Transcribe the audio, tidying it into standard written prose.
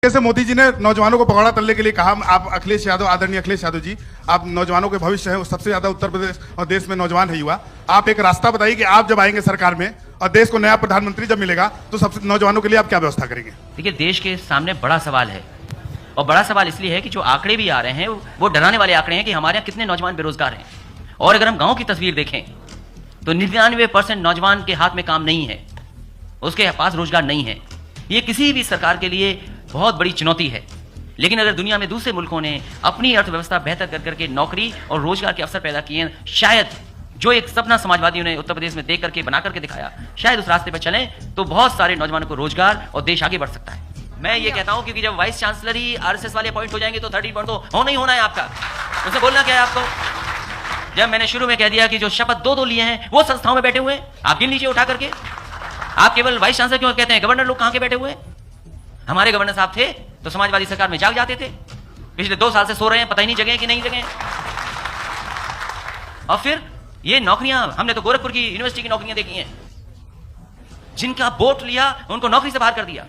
कैसे मोदी जी ने नौजवानों को पकौड़ा तलने के लिए कहा, आप अखिलेश यादव, आदरणीय अखिलेश यादव जी, आप नौजवानों के भविष्य हैं, सबसे ज्यादा उत्तर प्रदेश और देश में नौजवान है युवा, आप एक रास्ता बताइए कि आप जब आएंगे सरकार में और देश को नया प्रधानमंत्री जब मिलेगा तो सबसे नौजवानों के लिए आप क्या व्यवस्था करेंगे? देखिए, देश के सामने बड़ा सवाल है, और बड़ा सवाल इसलिए है कि जो आंकड़े भी आ रहे हैं वो डराने वाले आंकड़े हैं कि हमारे यहाँ कितने नौजवान बेरोजगार हैं। और अगर हम गांव की तस्वीर देखें तो 99% नौजवान के हाथ में काम नहीं है, उसके पास रोजगार नहीं है। ये किसी भी सरकार के लिए बहुत बड़ी चुनौती है। लेकिन अगर दुनिया में दूसरे मुल्कों ने अपनी अर्थव्यवस्था बेहतर कर करके नौकरी और रोजगार के अवसर पैदा किए, शायद जो एक सपना समाजवादियों ने उत्तर प्रदेश में देख करके बना करके दिखाया, शायद उस रास्ते पर चलें तो बहुत सारे नौजवानों को रोजगार और देश आगे बढ़ सकता है। मैं ये कहता हूं क्योंकि जब वाइस चांसलर ही आरएसएस वाले अपॉइंट हो जाएंगे तो 30 पॉइंट तो होना ही होना है आपका। उनसे बोलना क्या है आपको? जब मैंने शुरू में कह दिया कि जो शपथ दो लिए हैं वो संस्थाओं में बैठे हुए हैं, आप गिन लीजिए उठा करके। आप केवल वाइस चांसलर क्यों कहते हैं? गवर्नर लोग कहां के बैठे हुए हैं? हमारे गवर्नर साहब थे तो समाजवादी सरकार में जाग जाते थे, पिछले 2 साल से सो रहे हैं, पता ही नहीं जगह कि नहीं जगह। और फिर ये नौकरियां, हमने तो गोरखपुर की यूनिवर्सिटी की नौकरियां देखी हैं, जिनका बोट लिया उनको नौकरी से बाहर कर दिया।